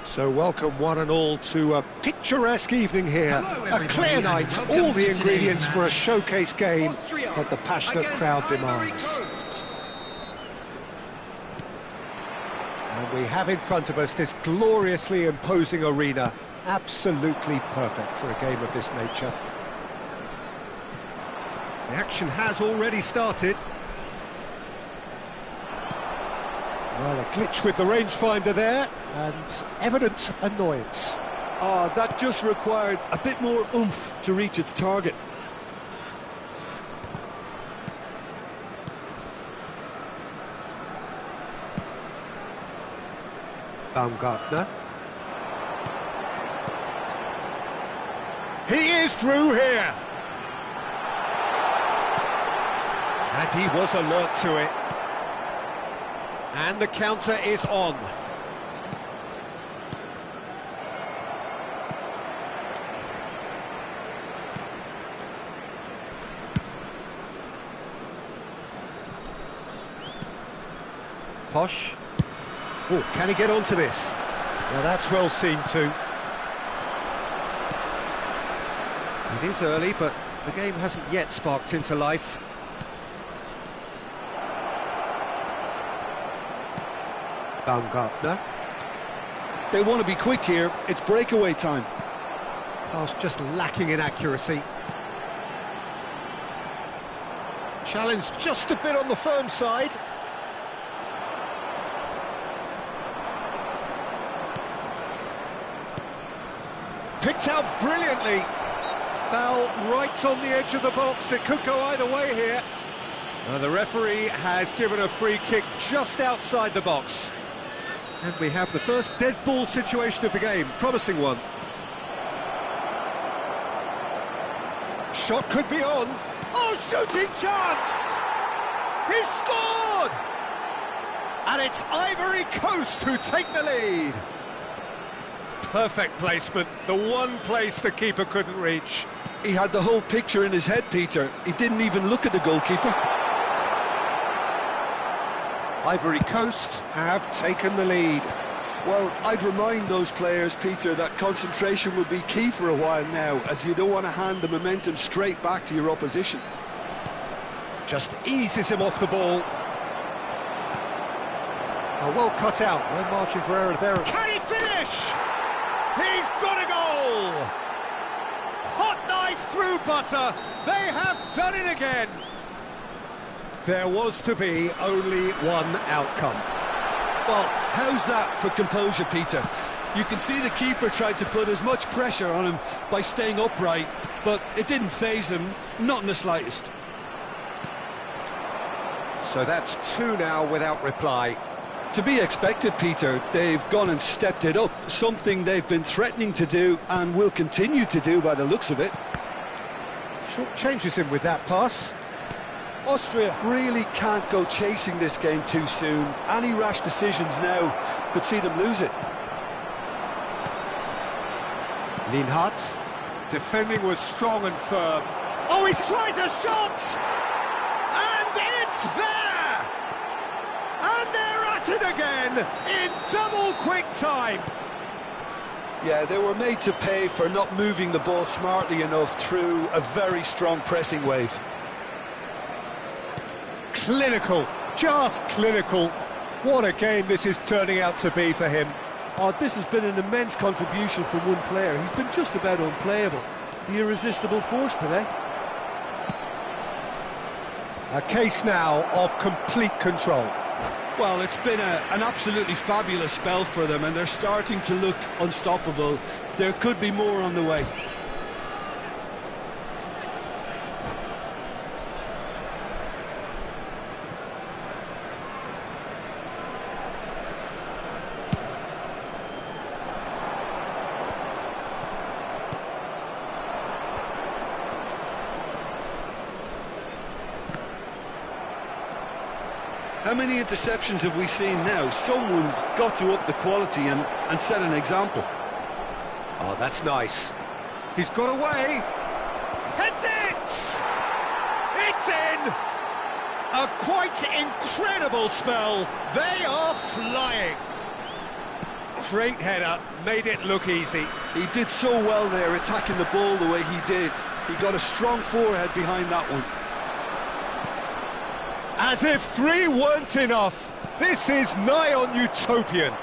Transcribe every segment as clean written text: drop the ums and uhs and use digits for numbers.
So welcome one and all to a picturesque evening here, a clear night, all the ingredients for a showcase game that the passionate crowd demands. And we have in front of us this gloriously imposing arena, absolutely perfect for a game of this nature. The action has already started. Well, a glitch with the rangefinder there, and evident annoyance. That just required a bit more oomph to reach its target. Baumgartner. He is through here! And he was alert to it. And the counter is on. Posh. Oh, can he get onto this? Well, that's well seen too. It is early, but the game hasn't yet sparked into life. Baumgartner. They want to be quick here, it's breakaway time. Pass just lacking in accuracy. Challenge just a bit on the firm side. Picked out brilliantly. Foul right on the edge of the box. It could go either way here. The referee has given a free kick just outside the box. And we have the first dead ball situation of the game, promising one. Shot could be on. Oh, shooting chance! He's scored! And it's Ivory Coast who take the lead. Perfect placement, the one place the keeper couldn't reach. He had the whole picture in his head, Peter. He didn't even look at the goalkeeper. Ivory Coast have taken the lead. Well, I'd remind those players, Peter, that concentration will be key for a while now, as you don't want to hand the momentum straight back to your opposition. Just eases him off the ball. Oh, well cut out, no margin for error there. Can he finish? He's got a goal! Hot knife through butter, they have done it again! There was to be only one outcome. Well, how's that for composure, Peter? You can see the keeper tried to put as much pressure on him by staying upright, but it didn't faze him, not in the slightest. So that's two now without reply. To be expected, Peter. They've gone and stepped it up, something they've been threatening to do and will continue to do by the looks of it. Short changes him with that pass. Austria really can't go chasing this game too soon. Any rash decisions now could see them lose it. Lienhardt. Defending was strong and firm. Oh, he tries a shot! And it's there! And they're at it again in double quick time. Yeah, they were made to pay for not moving the ball smartly enough through a very strong pressing wave. Clinical, just clinical. What a game this is turning out to be for him. Oh, this has been an immense contribution from one player. He's been just about unplayable. the irresistible force today. A case now of complete control. Well, it's been an absolutely fabulous spell for them, and they're starting to look unstoppable. There could be more on the way. How many interceptions have we seen now? Someone's got to up the quality and set an example. Oh, that's nice. He's got away. Heads it! It's in! A quite incredible spell. They are flying. Great header, made it look easy. He did so well there, attacking the ball the way he did. He got a strong forehead behind that one. As if 3 weren't enough, this is nigh on utopian.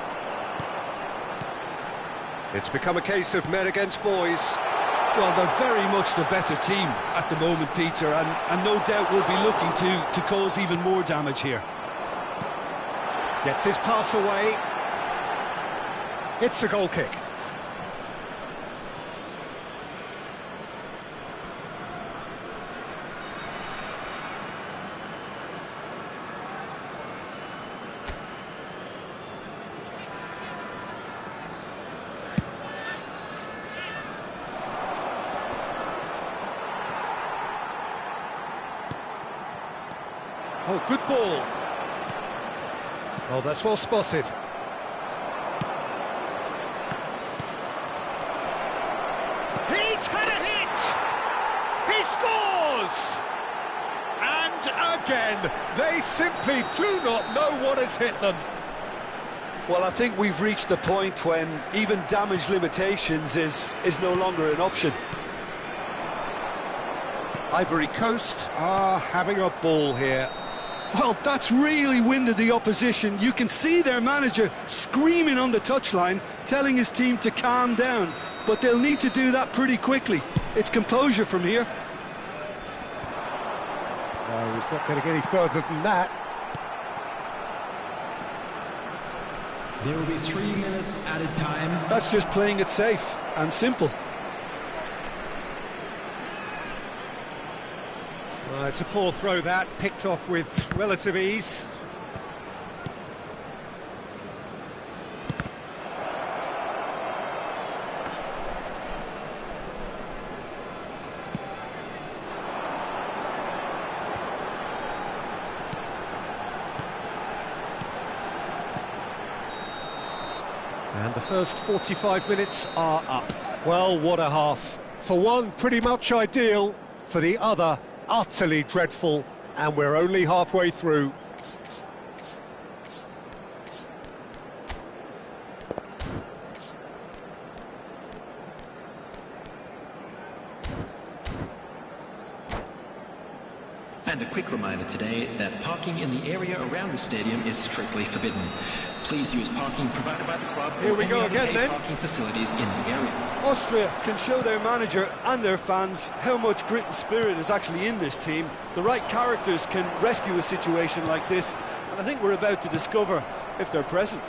It's become a case of men against boys. Well, they're very much the better team at the moment, Peter, and no doubt will be looking to cause even more damage here. Gets his pass away. It's a goal kick. Oh, good ball. Oh, that's well spotted. He's had a hit! He scores! And again, they simply do not know what has hit them. Well, I think we've reached the point when even damage limitations is no longer an option. Ivory Coast are having a ball here. Well, that's really winded the opposition. You can see their manager screaming on the touchline, telling his team to calm down. But they'll need to do that pretty quickly. It's composure from here. No, he's not going to get any further than that. There will be 3 minutes added time. That's just playing it safe and simple. It's a poor throw that, picked off with relative ease. And the first 45 minutes are up. Well, what a half. For one, pretty much ideal. For the other, utterly dreadful, and we're only halfway through. And a quick reminder today that parking in the area around the stadium is strictly forbidden. Please use parking provided by the club Here we or go any other again, paid then. parking facilities in the area. Austria can show their manager and their fans how much grit and spirit is actually in this team. The right characters can rescue a situation like this, and I think we're about to discover if they're present.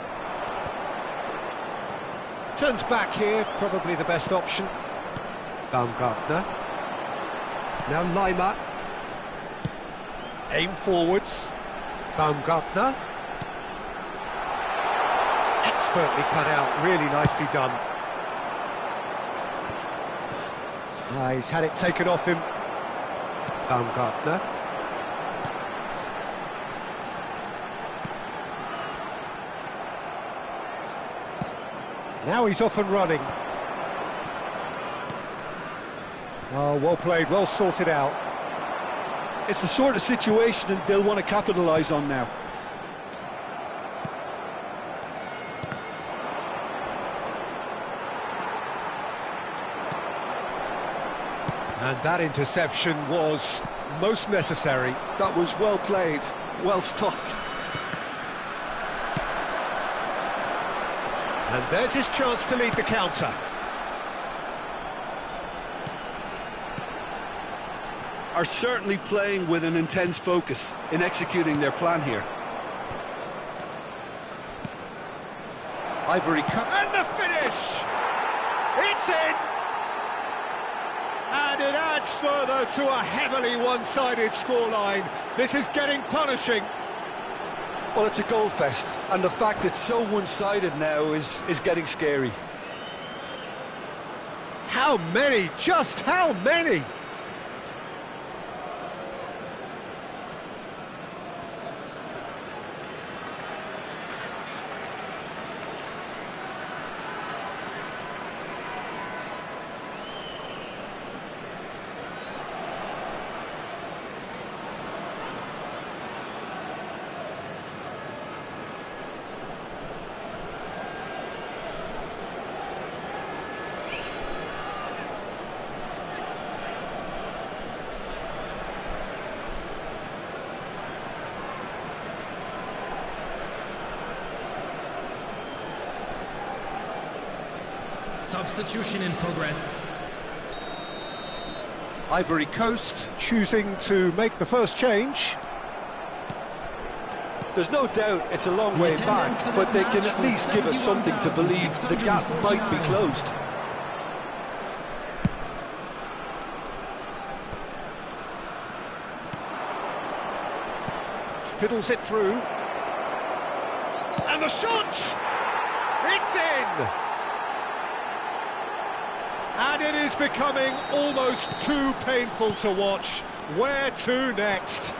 Turns back here, probably the best option. Baumgartner. Now Lima. Aim forwards. Baumgartner. Expertly cut out, really nicely done. He's had it taken off him. Baumgartner. Now he's off and running. Oh, well played, well sorted out. It's the sort of situation that they'll want to capitalise on now. And that interception was most necessary. That was well played, well stopped. And there's his chance to lead the counter. are certainly playing with an intense focus in executing their plan here. Ivory cut, and the finish! It's in! And it adds further to a heavily one-sided scoreline. This is getting punishing. Well, it's a goal fest, and the fact it's so one-sided now is getting scary. How many? Just how many? Substitution in progress. Ivory Coast choosing to make the first change. There's no doubt it's a long way back, but they can at least give us something to believe the gap might be closed. Fiddles it through. And the shot! It's in! And it is becoming almost too painful to watch. Where to next?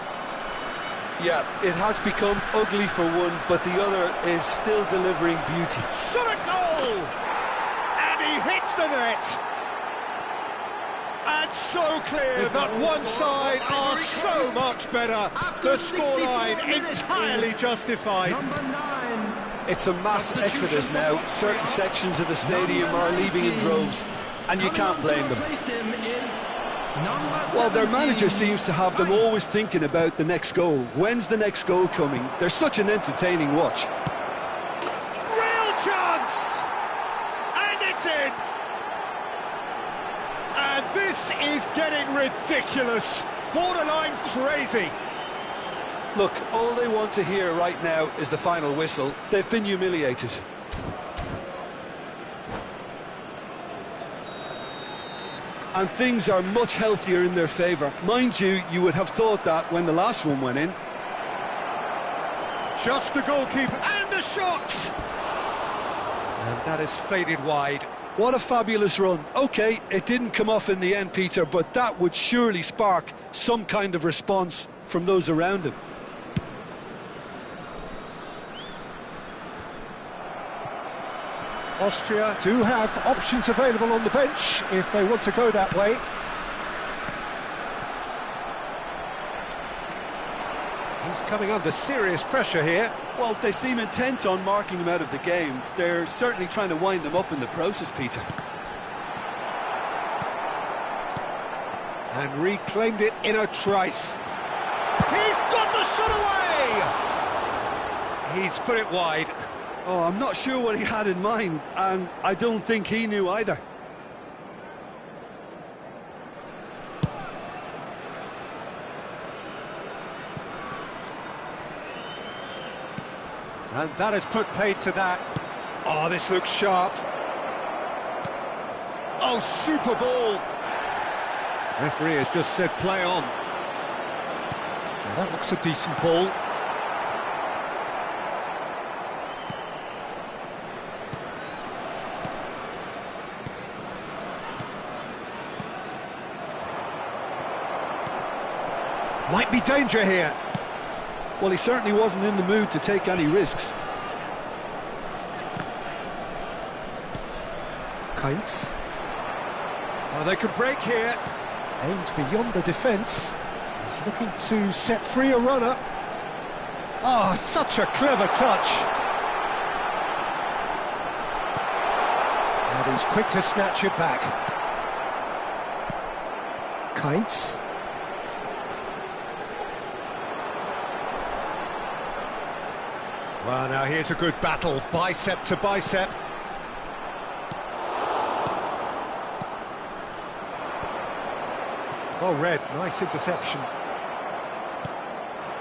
Yeah, it has become ugly for one, but the other is still delivering beauty. Shot a goal! And he hits the net! And so clear that one side are so much better. The scoreline entirely justified. Number 9. It's a mass exodus now. Certain sections of the stadium are leaving in droves, and you can't blame them. Well, their manager seems to have them always thinking about the next goal. When's the next goal coming? They're such an entertaining watch. Real chance! And it's in! And this is getting ridiculous, borderline crazy. Look, all they want to hear right now is the final whistle. They've been humiliated. And things are much healthier in their favour. Mind you, you would have thought that when the last one went in. Just the goalkeeper, and the shot! And that is faded wide. What a fabulous run. OK, it didn't come off in the end, Peter, but that would surely spark some kind of response from those around him. Austria do have options available on the bench if they want to go that way. He's coming under serious pressure here. Well, they seem intent on marking him out of the game. They're certainly trying to wind them up in the process, Peter. And reclaimed it in a trice. He's got the shot away! He's put it wide. Oh, I'm not sure what he had in mind, and I don't think he knew either. And that has put paid to that. Oh, this looks sharp. Oh, super ball. Referee has just said play on. Now that looks a decent ball. Might be danger here. Well, he certainly wasn't in the mood to take any risks. Kainz. Well, they could break here. Aimed beyond the defence. He's looking to set free a runner. Oh, such a clever touch. And he's quick to snatch it back. Kainz. Well, now here's a good battle, bicep to bicep. Well read, nice interception.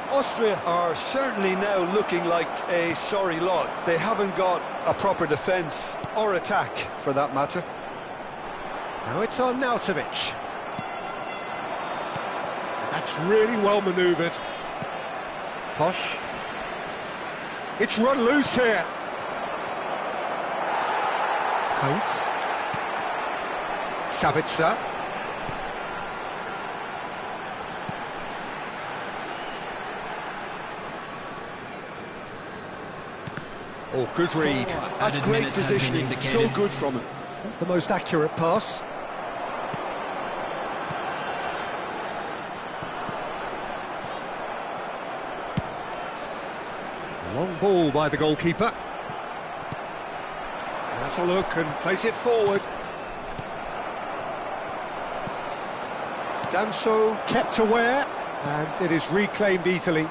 Austria are certainly now looking like a sorry lot. They haven't got a proper defence or attack, for that matter. Now it's on Nautovic. That's really well manoeuvred. Posh. It's run loose here. Coates. Sabitzer. Oh, good read. That's great positioning, so good from him. Not the most accurate pass. Long ball by the goalkeeper. That's a look and place it forward. Danso kept aware, and it is reclaimed easily.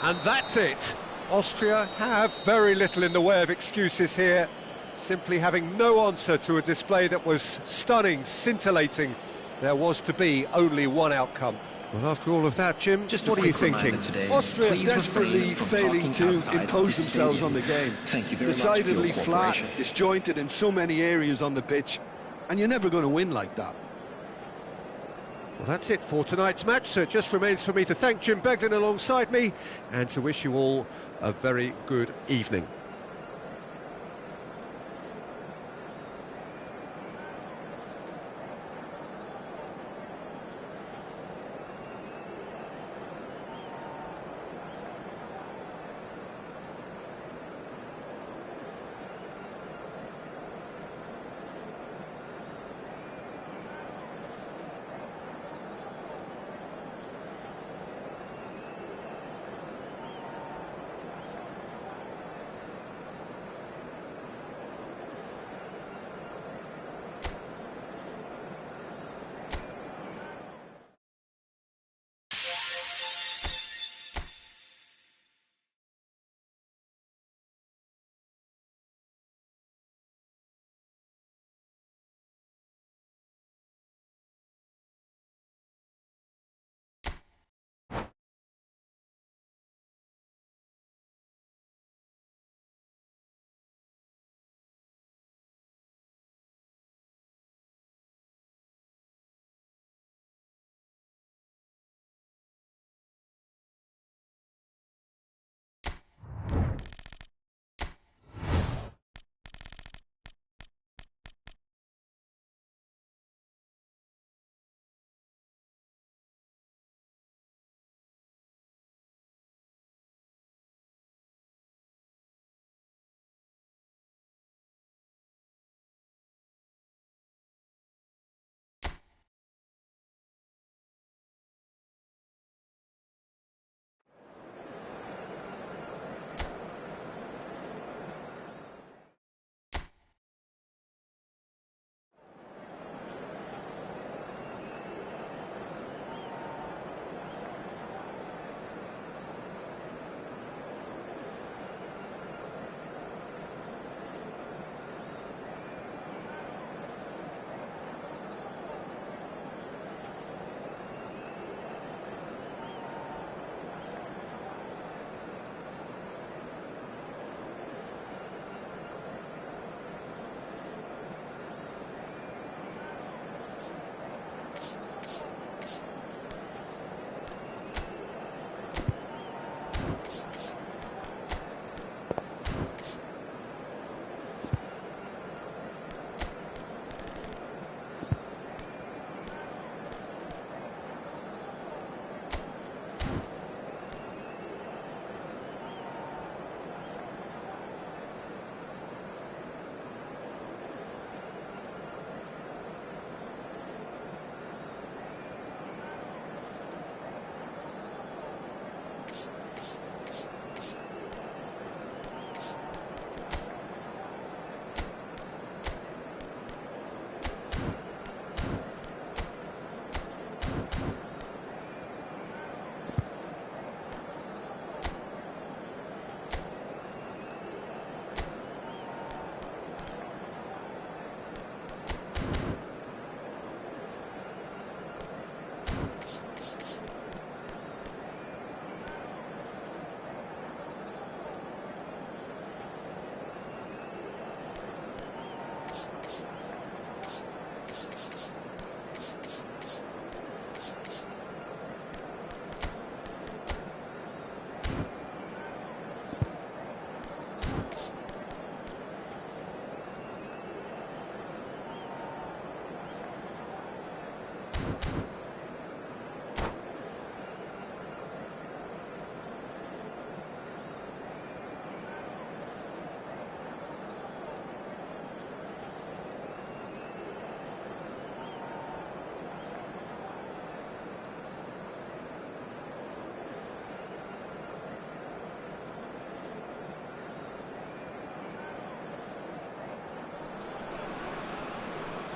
And that's it. Austria have very little in the way of excuses here, simply having no answer to a display that was stunning, scintillating. There was to be only one outcome. Well, after all of that, Jim, what are you thinking? Austria desperately failing to impose themselves on the game. Decidedly flat, disjointed in so many areas on the pitch, and you're never going to win like that. Well, that's it for tonight's match, so it just remains for me to thank Jim Beglin alongside me and to wish you all a very good evening.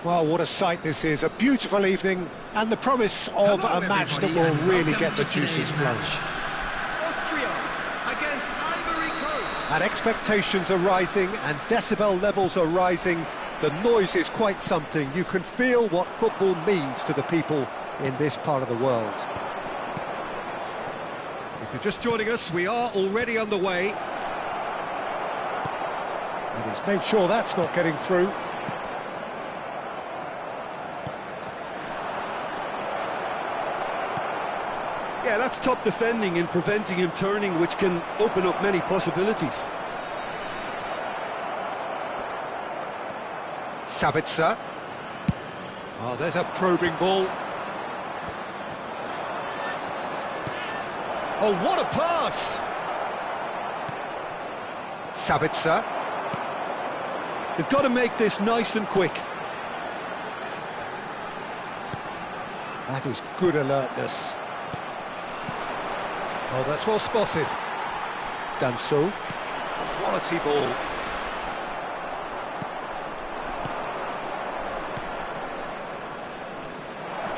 Well, what a sight this is. A beautiful evening and the promise of Hello, a match that everybody, will and really welcome get the to juices today's flowing. match. Austria against Ivory Coast. And expectations are rising and decibel levels are rising. The noise is quite something. You can feel what football means to the people in this part of the world. If you're just joining us, we are already underway. And he's made sure that's not getting through. Yeah, that's top defending and preventing him turning, which can open up many possibilities. Sabitzer. Oh, there's a probing ball. Oh, what a pass! Sabitzer. They've got to make this nice and quick. That is good alertness. Oh, that's well spotted. Done so. Quality ball.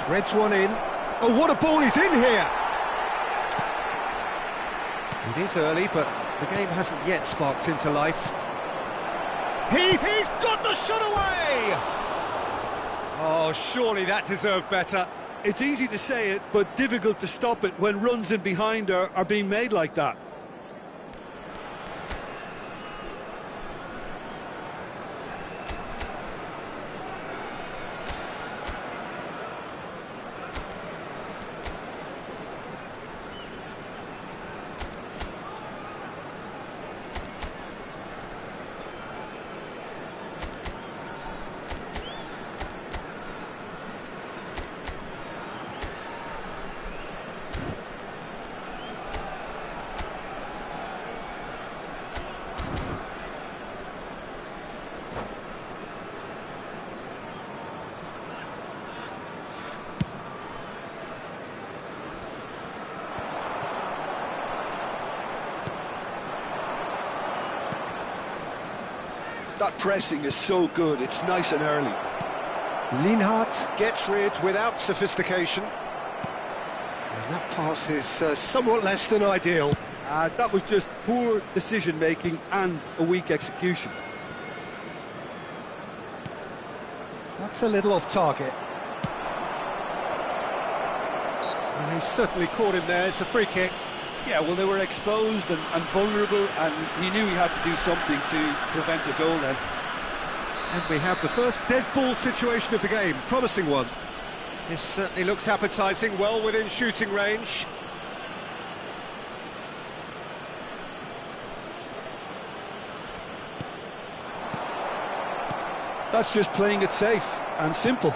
Threads one in. Oh, what a ball is in here! It is early, but the game hasn't yet sparked into life. He's got the shot away! Oh, surely that deserved better. It's easy to say it, but difficult to stop it when runs in behind are being made like that. That pressing is so good, it's nice and early. Lienhart gets rid without sophistication. And that pass is somewhat less than ideal. That was just poor decision-making and a weak execution. That's a little off target. And he certainly caught him there. It's a free kick. Yeah, well, they were exposed and vulnerable, and he knew he had to do something to prevent a goal then. And we have the first dead ball situation of the game. Promising one. This certainly looks appetising, well within shooting range. That's just playing it safe and simple.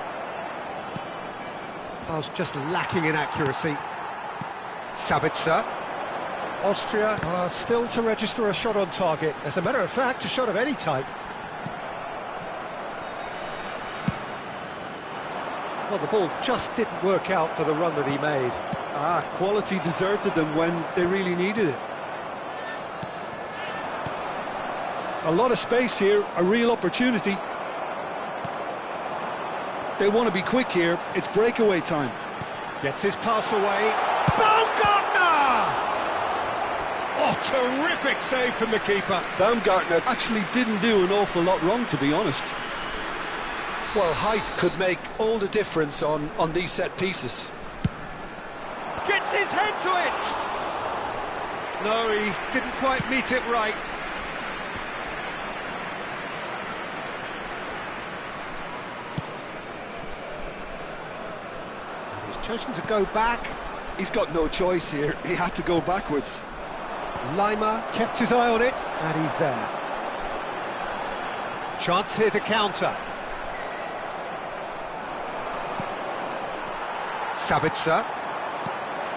Pass just lacking in accuracy. Sabitzer. Austria are still to register a shot on target. As a matter of fact, a shot of any type. Well, the ball just didn't work out for the run that he made. Quality deserted them when they really needed it. A lot of space here, a real opportunity. They want to be quick here, it's breakaway time. Gets his pass away. Baumgartner! Oh, terrific save from the keeper. Baumgartner actually didn't do an awful lot wrong, to be honest. Well, height could make all the difference on these set pieces. Gets his head to it! No, he didn't quite meet it right. He's chosen to go back. He's got no choice here, he had to go backwards. Lima kept his eye on it, and he's there. Chance here to counter. Sabitzer.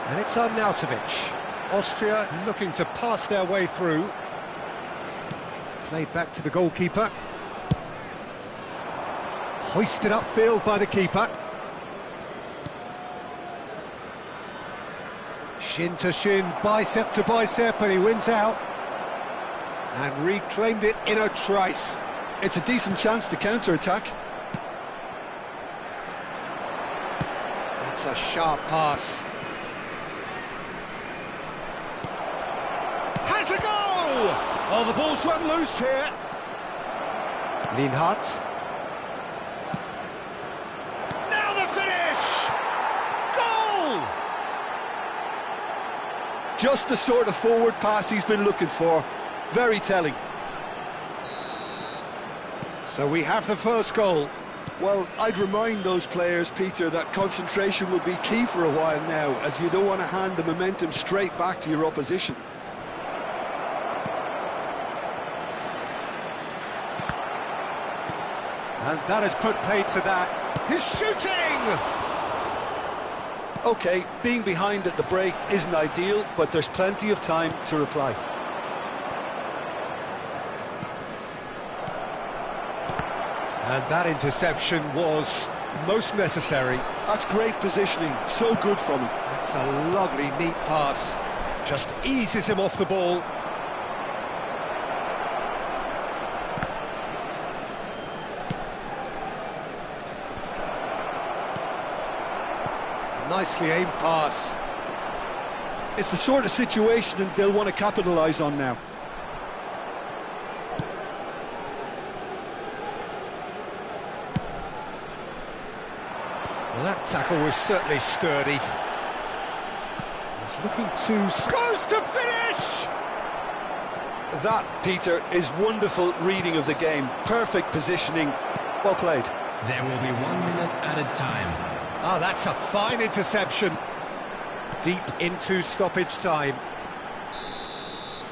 And it's Arnautovic. Austria looking to pass their way through. Played back to the goalkeeper. Hoisted upfield by the keeper. Shin to shin, bicep to bicep, and he wins out. And reclaimed it in a trice. It's a decent chance to counter-attack. That's a sharp pass. Has a go! Oh, the ball's run loose here. Lienhardt. Now the finish! Goal! Just the sort of forward pass he's been looking for. Very telling. So we have the first goal. Well, I'd remind those players, Peter, that concentration will be key for a while now, as you don't want to hand the momentum straight back to your opposition. And that has put paid to that. He's shooting! OK, being behind at the break isn't ideal, but there's plenty of time to reply. And that interception was most necessary. That's great positioning, so good from him. That's a lovely, neat pass. Just eases him off the ball. Nicely aimed pass. It's the sort of situation that they'll want to capitalise on now. Well, that tackle was certainly sturdy. He's looking to... Goes to finish! That, Peter, is wonderful reading of the game. Perfect positioning. Well played. There will be 1 minute added time. Oh, that's a fine interception. Deep into stoppage time.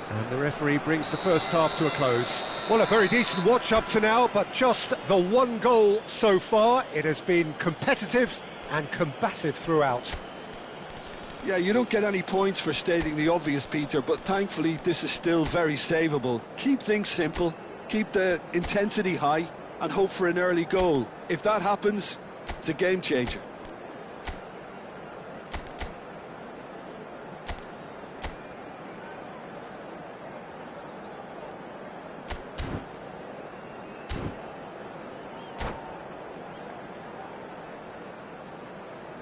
And the referee brings the first half to a close. Well, a very decent watch up to now, but just the one goal so far. It has been competitive and combative throughout. Yeah, you don't get any points for stating the obvious, Peter, but thankfully this is still very savable. Keep things simple, keep the intensity high, and hope for an early goal. If that happens, it's a game changer.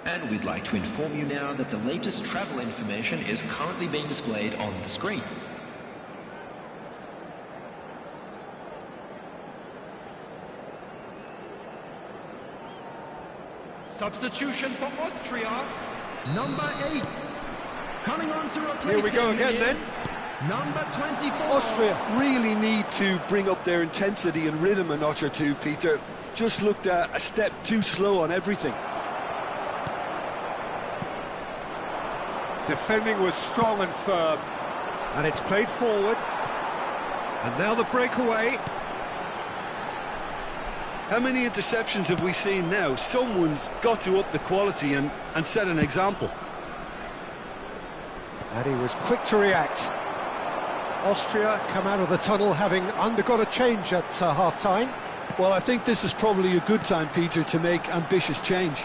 And we'd like to inform you now that the latest travel information is currently being displayed on the screen. Substitution for Austria, number 8. Coming on to replace Here we go again then. Number 24. Austria really need to bring up their intensity and rhythm a notch or two, Peter. Just looked a step too slow on everything. Defending was strong and firm, and it's played forward. And now the breakaway. How many interceptions have we seen now? Someone's got to up the quality and set an example. And he was quick to react. Austria come out of the tunnel having undergone a change at half-time. Well, I think this is probably a good time, Peter, to make ambitious change.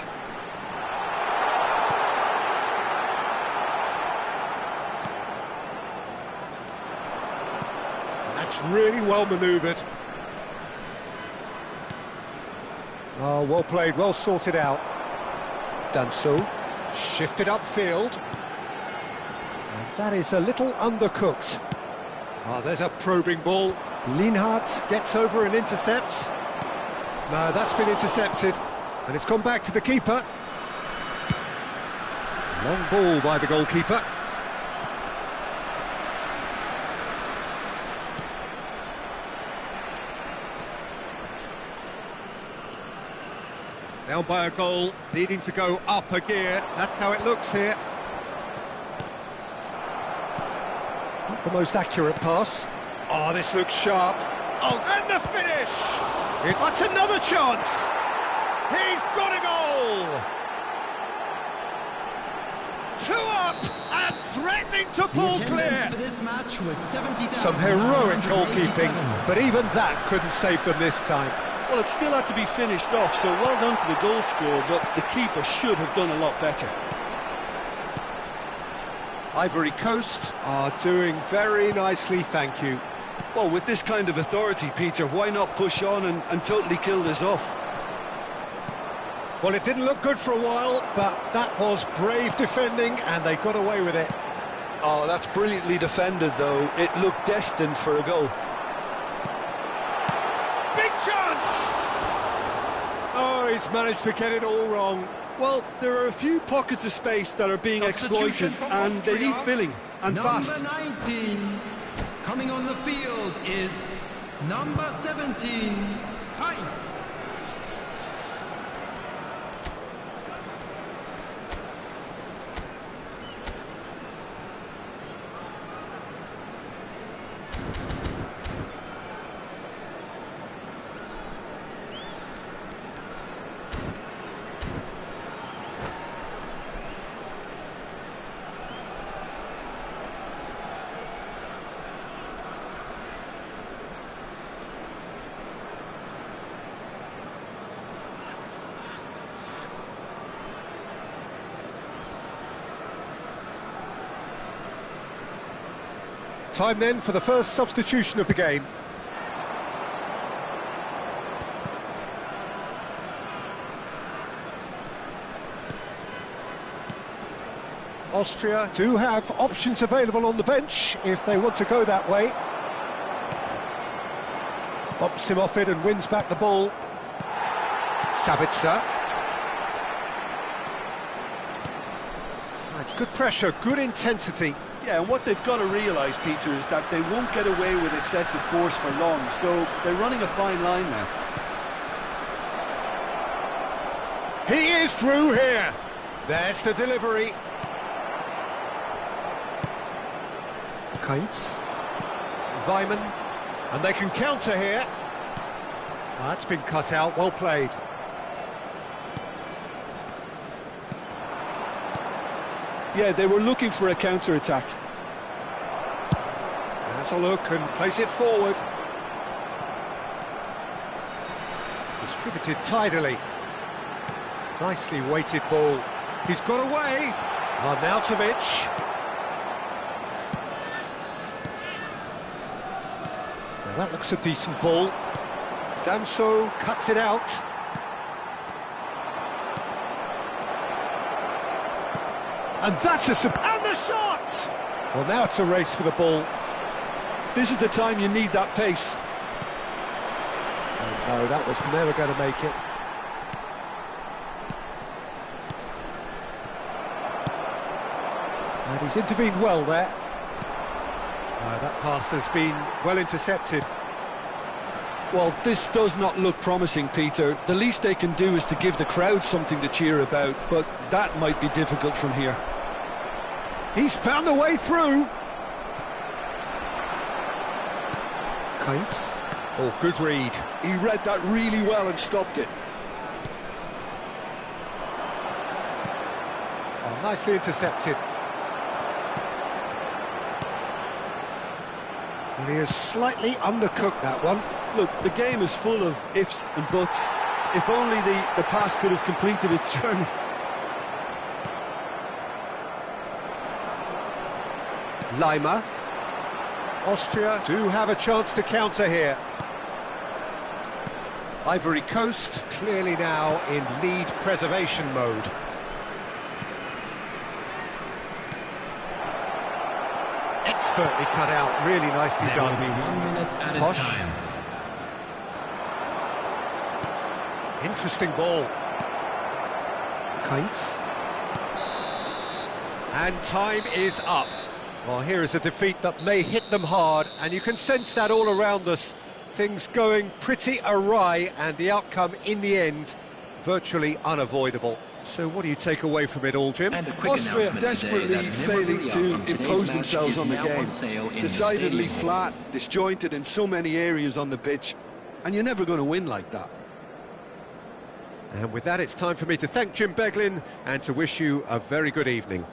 That's really well manoeuvred. Oh, well played, well sorted out. Done so. Shifted upfield. And that is a little undercooked. Oh, there's a probing ball. Lienhardt gets over and intercepts. No, that's been intercepted. And it's gone back to the keeper. Long ball by the goalkeeper. Down by a goal, needing to go up a gear. That's how it looks here. Not the most accurate pass. Oh, this looks sharp. Oh, and the finish! That's another chance! He's got a goal! 2 up and threatening to pull clear. Some heroic goalkeeping, but even that couldn't save them this time. Well, it still had to be finished off, so well done to the goal scorer, but the keeper should have done a lot better. Ivory Coast are doing very nicely, thank you. Well, with this kind of authority, Peter, why not push on and totally kill this off? Well, it didn't look good for a while, but that was brave defending, and they got away with it. Oh, that's brilliantly defended, though. It looked destined for a goal. Big chance! Oh, he's managed to get it all wrong. Well, there are a few pockets of space that are being exploited, and they need filling, and fast. Number 19, coming on the field is number 17, Heinz. Time then for the first substitution of the game. Austria do have options available on the bench if they want to go that way. Bumps him off it and wins back the ball. Sabitzer. It's good pressure, good intensity. Yeah, and what they've got to realise, Peter, is that they won't get away with excessive force for long, so they're running a fine line now. He is through here. There's the delivery. Kainz. Weimann. And they can counter here. That's been cut out, well played. Yeah, they were looking for a counter-attack. Has a look and plays it forward. Distributed tidily. Nicely weighted ball. He's got away. Arnautovic. Now that looks a decent ball. Danso cuts it out. And that's and the shot! Well, now it's a race for the ball. This is the time you need that pace. Oh, no, that was never going to make it. And he's intervened well there. That pass has been well intercepted. Well, this does not look promising, Peter. The least they can do is to give the crowd something to cheer about, but that might be difficult from here. He's found a way through. Kainz. Oh, good read. He read that really well and stopped it. Oh, nicely intercepted. And he has slightly undercooked that one. Look, the game is full of ifs and buts. If only the pass could have completed its journey. Lima. Austria do have a chance to counter here. Ivory Coast clearly now in lead preservation mode. Expertly cut out, really nicely There done. will be 1 minute at Posh. a time. Interesting ball. Kainz. And time is up. Well, here is a defeat that may hit them hard, and you can sense that all around us. Things going pretty awry, and the outcome in the end virtually unavoidable. So what do you take away from it all, Jim? And a quick Austria announcement desperately today that failing memorabilia to from today's impose match themselves is on the now game. sale in the Decidedly stadium. flat, disjointed in so many areas on the pitch, and you're never going to win like that. And with that, it's time for me to thank Jim Beglin and to wish you a very good evening.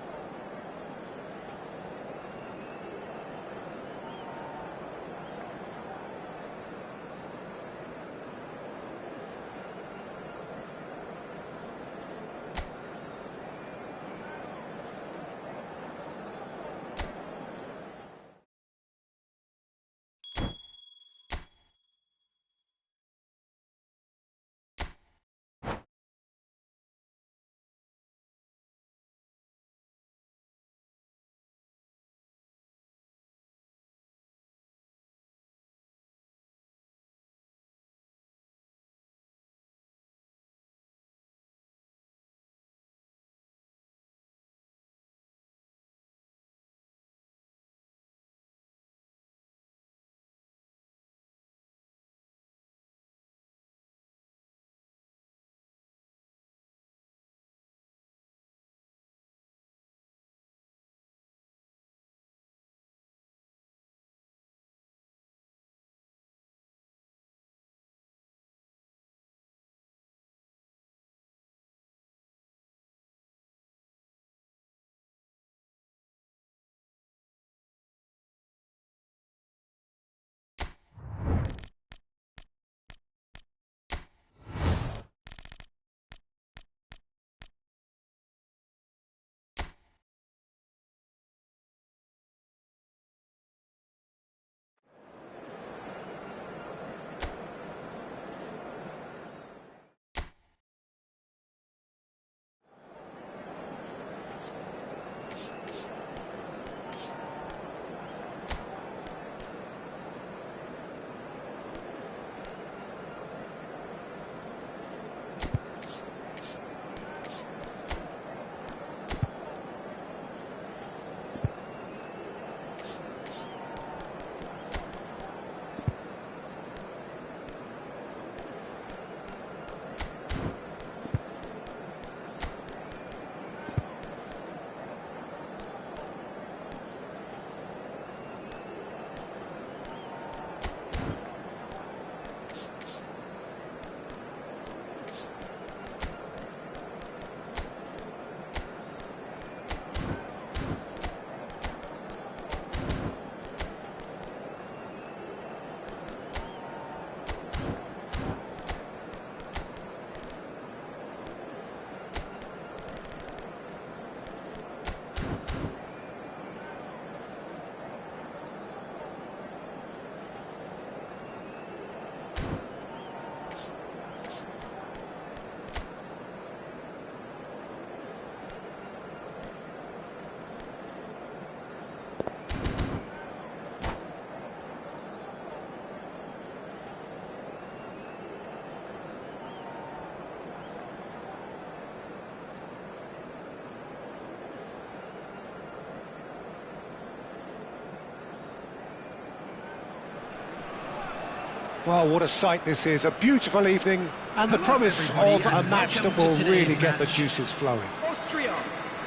Well, what a sight this is, a beautiful evening, and the promise of a match that will really get the juices flowing. Austria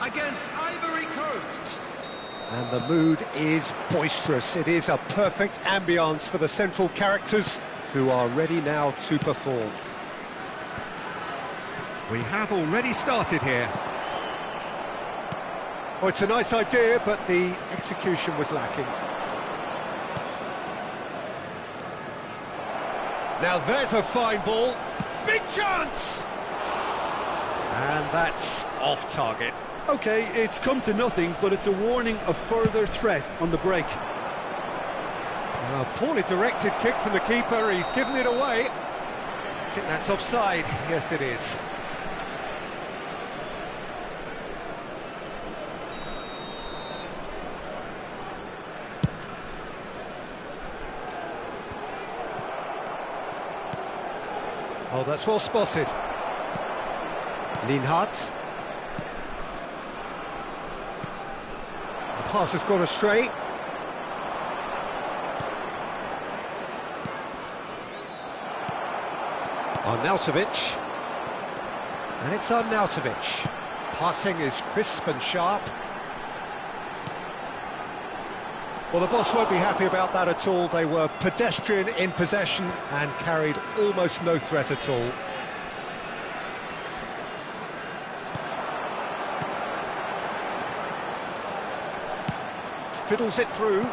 against Ivory Coast. And the mood is boisterous. It is a perfect ambience for the central characters who are ready now to perform. We have already started here. Oh, it's a nice idea, but the execution was lacking. Now there's a fine ball. Big chance! And that's off target. OK, it's come to nothing, but it's a warning of further threat on the break. A poorly directed kick from the keeper, he's given it away. I think that's offside. Yes, it is. Oh, that's well spotted. Lienhardt. The pass has gone astray. Arnautovic. And it's Arnautovic. Passing is crisp and sharp. Well, the boss won't be happy about that at all. They were pedestrian in possession and carried almost no threat at all. Fiddles it through.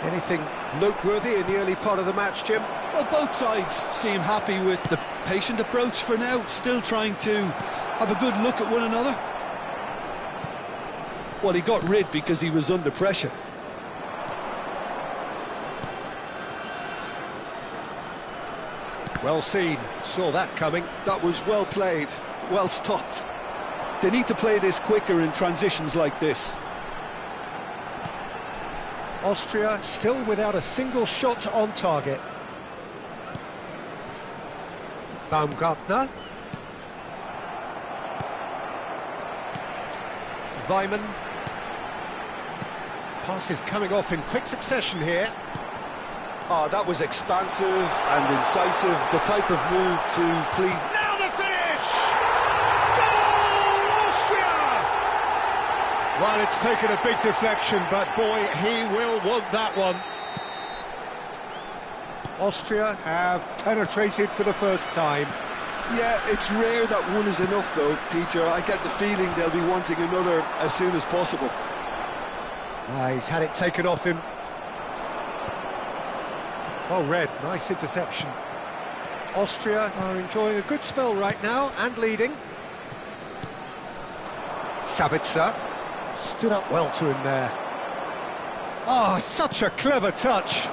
Anything noteworthy in the early part of the match, Jim? Well, both sides seem happy with the patient approach for now, still trying to have a good look at one another. Well, he got rid because he was under pressure. Well seen, saw that coming. That was well played, well stopped. They need to play this quicker in transitions like this. Austria still without a single shot on target. Baumgartner. Weimann. Pass is coming off in quick succession here. Oh, that was expansive and incisive, the type of move to please... Now the finish! Goal, Austria! Well, it's taken a big deflection, but boy, he will want that one. Austria have penetrated for the first time. Yeah, it's rare that one is enough, though, Peter. I get the feeling they'll be wanting another as soon as possible. He's had it taken off him. Oh, Red, nice interception. Austria are enjoying a good spell right now and leading. Sabitzer stood up well to him there. Oh, such a clever touch.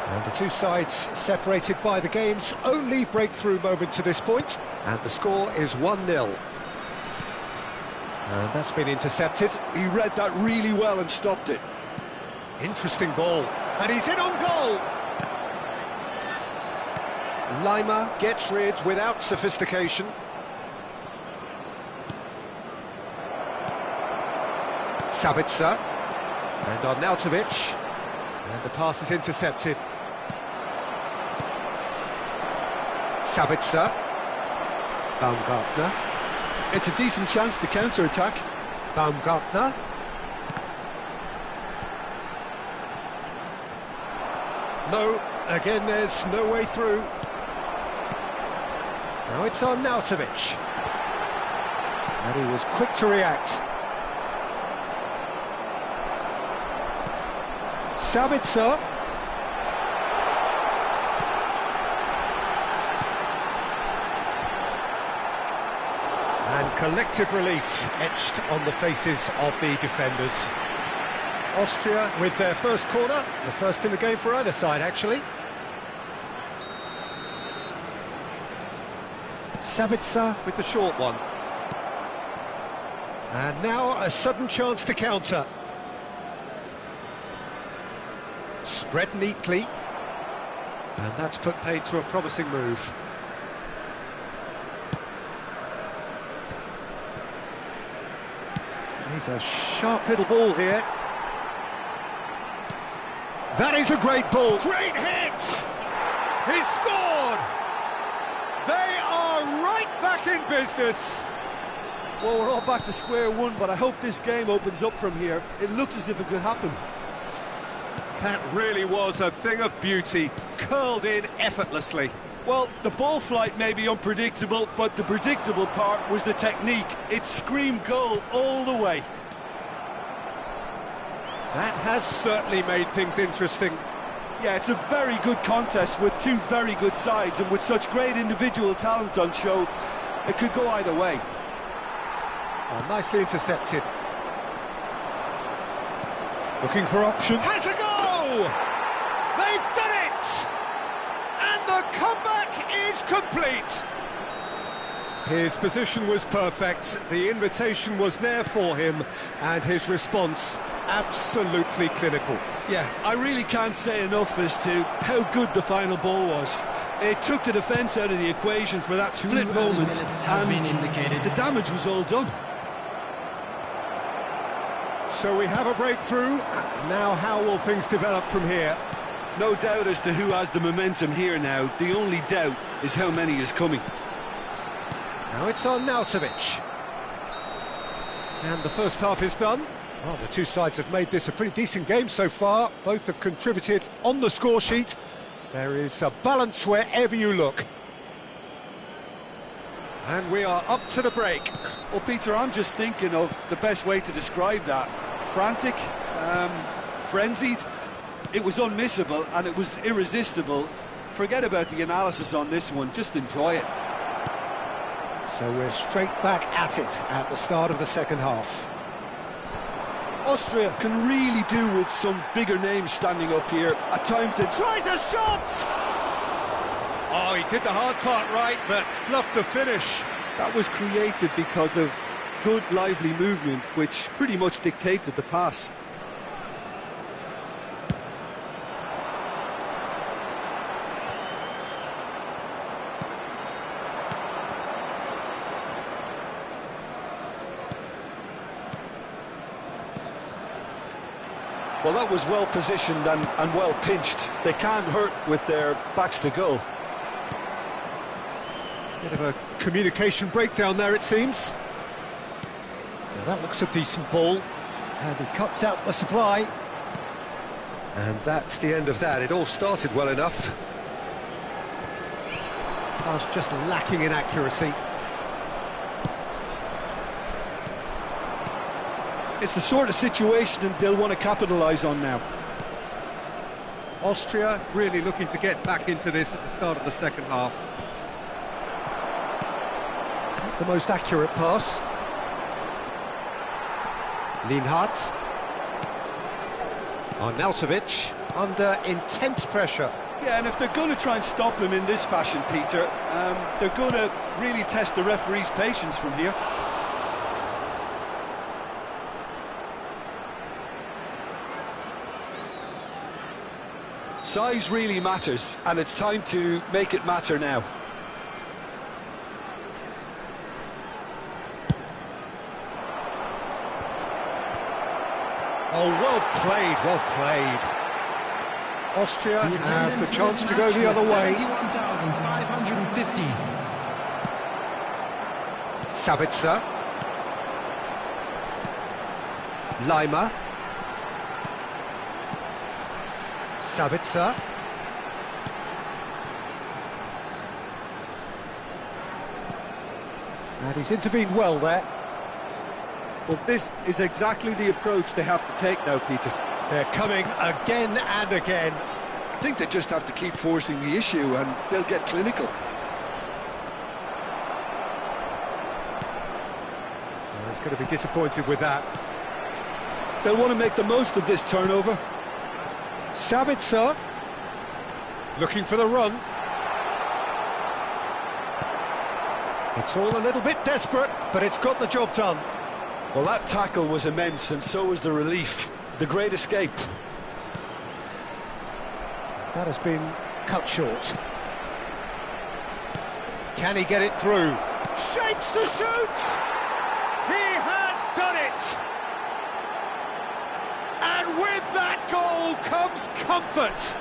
And the two sides separated by the game's only breakthrough moment to this point. And the score is 1-0. And that's been intercepted. He read that really well and stopped it. Interesting ball. And he's in on goal! Lima gets rid without sophistication. Sabitzer. And Arnautovic. And the pass is intercepted. Sabitzer. Baumgartner. It's a decent chance to counter-attack. Baumgartner. No, again there's no way through. Now it's Arnautovic. And he was quick to react. Sabitzer. And collective relief etched on the faces of the defenders. Austria with their first corner, the first in the game for either side, actually. Sabitzer with the short one. And now a sudden chance to counter. Spread neatly. And that's put paid to a promising move. He's a sharp little ball here. That is a great ball. Great hit! He's scored! They are right back in business. Well, we're all back to square one, but I hope this game opens up from here. It looks as if it could happen. That really was a thing of beauty, curled in effortlessly. Well, the ball flight may be unpredictable, but the predictable part was the technique. It screamed goal all the way. That has certainly made things interesting. Yeah, it's a very good contest with two very good sides, and with such great individual talent on show, it could go either way. Oh, nicely intercepted. Looking for option. Has a go! They've done it! And the comeback is complete. His position was perfect, the invitation was there for him, and his response absolutely clinical. Yeah, I really can't say enough as to how good the final ball was. It took the defence out of the equation for that split moment, and the damage was all done. So we have a breakthrough. Now how will things develop from here? No doubt as to who has the momentum here now. The only doubt is how many is coming. Now it's on Nautovic. And the first half is done. Well, the two sides have made this a pretty decent game so far. Both have contributed on the score sheet. There is a balance wherever you look. And we are up to the break. Well, Peter, I'm just thinking of the best way to describe that. Frantic, frenzied. It was unmissable and it was irresistible. Forget about the analysis on this one, just enjoy it. So we're straight back at it at the start of the second half. Austria can really do with some bigger names standing up here. At times they... Tries a shot! Oh, he did the hard part right, but fluffed the finish. That was created because of good, lively movement, which pretty much dictated the pass. Well, that was well positioned and well pinched. They can't hurt with their backs to goal. Bit of a communication breakdown there, it seems. Now that looks a decent ball, and he cuts out the supply. And that's the end of that. It all started well enough. I was just lacking in accuracy. It's the sort of situation they'll want to capitalise on now. Austria really looking to get back into this at the start of the second half. The most accurate pass. Lienhardt. Arnautovic under intense pressure. Yeah, and if they're going to try and stop him in this fashion, Peter, they're going to really test the referee's patience from here. Size really matters, and it's time to make it matter now. Oh, well played, well played. Austria has the chance to go the other way. 31,550. Sabitzer. Lima. Sabitzer. And he's intervened well there. Well, this is exactly the approach they have to take now, Peter. They're coming again and again. I think they just have to keep forcing the issue and they'll get clinical. Well, he's going to be disappointed with that. They'll want to make the most of this turnover. Sabitzer looking for the run. It's all a little bit desperate, but it's got the job done. Well, that tackle was immense, and so was the relief. The great escape. That has been cut short. Can he get it through? Shapes to shoot! He has done it! And And with that goal comes comfort.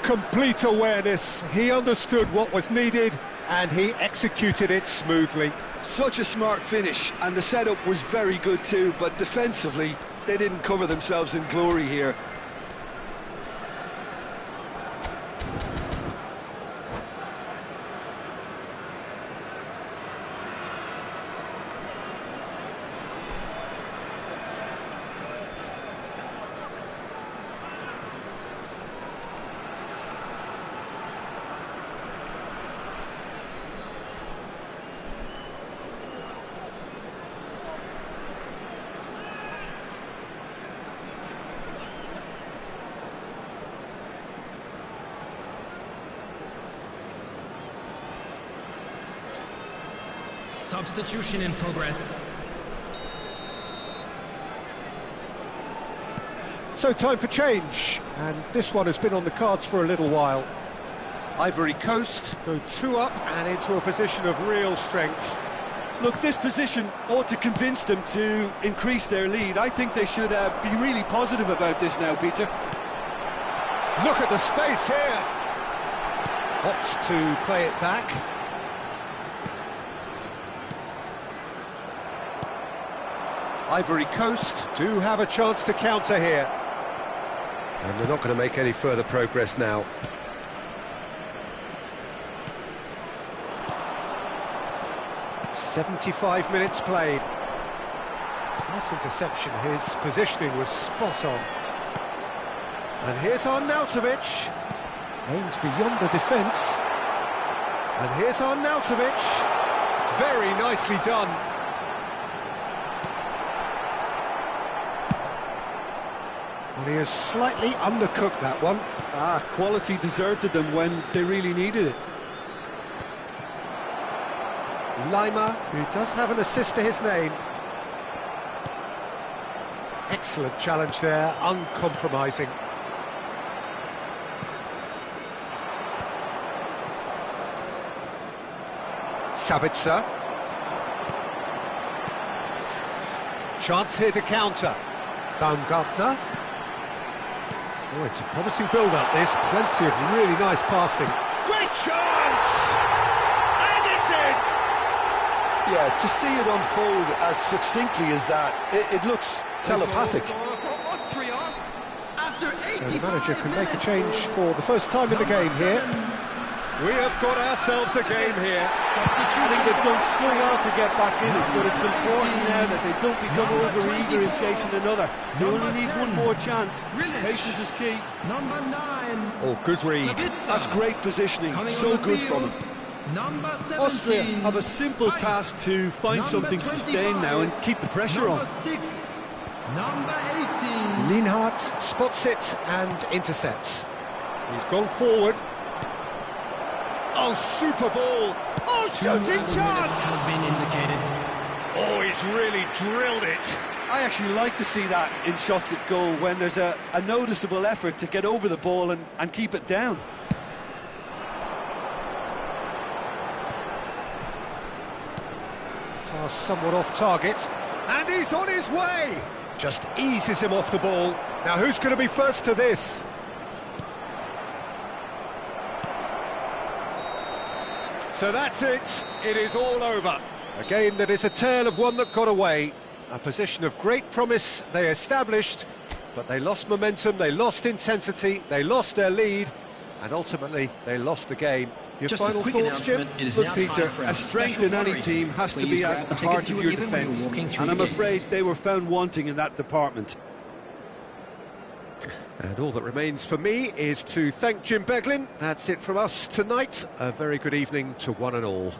Complete awareness. He understood what was needed and he executed it smoothly. Such a smart finish, and the setup was very good too, but defensively they didn't cover themselves in glory here. Substitution in progress. So time for change, and this one has been on the cards for a little while. Ivory Coast go 2 up and into a position of real strength. Look, this position ought to convince them to increase their lead. I think they should be really positive about this now, Peter. Look at the space here. Opts to play it back. Ivory Coast do have a chance to counter here. And they're not going to make any further progress now. "75 minutes played. Nice interception, his positioning was spot on. And here's Arnautovic. Aims beyond the defence. And here's Arnautovic. Very nicely done. Well, he has slightly undercooked that one. Quality deserted them when they really needed it. Lima, who does have an assist to his name. Excellent challenge there, uncompromising. Sabitzer. Chance here to counter. Baumgartner. Oh, it's a promising build-up, this. Plenty of really nice passing. Great chance! And it's in! Yeah, to see it unfold as succinctly as that, it looks telepathic. So the manager can make a change for the first time in the game here. We have got ourselves a game here. I think they've done so well to get back in it, but it's important now that they don't become over-eager in chasing another. They only need one more chance. Patience is key. Number 9. Oh, good read. That's great positioning, so good from him. Number 17. Austria have a simple task to find something sustained now and keep the pressure on. Number 6. Number 18. Lienhardt spots it and intercepts. He's gone forward. Oh, super ball! Oh, shooting chance! Has been indicated. Oh, he's really drilled it. I actually like to see that in shots at goal when there's a noticeable effort to get over the ball and keep it down. Pass somewhat off target. And he's on his way! Just eases him off the ball. Now, who's going to be first to this? So that's it. It is all over. A game that is a tale of one that got away. A position of great promise they established, but they lost momentum, they lost intensity, they lost their lead, and ultimately they lost the game. Your Just a final quick thoughts, Jim? announcement. It is Look, now Peter, time for our a strength special in any lottery. team has to Please be grab at the the tickets heart you of were your given when you were defence, walking through and I'm the gate. afraid they were found wanting in that department. And all that remains for me is to thank Jim Beglin. That's it from us tonight. A very good evening to one and all.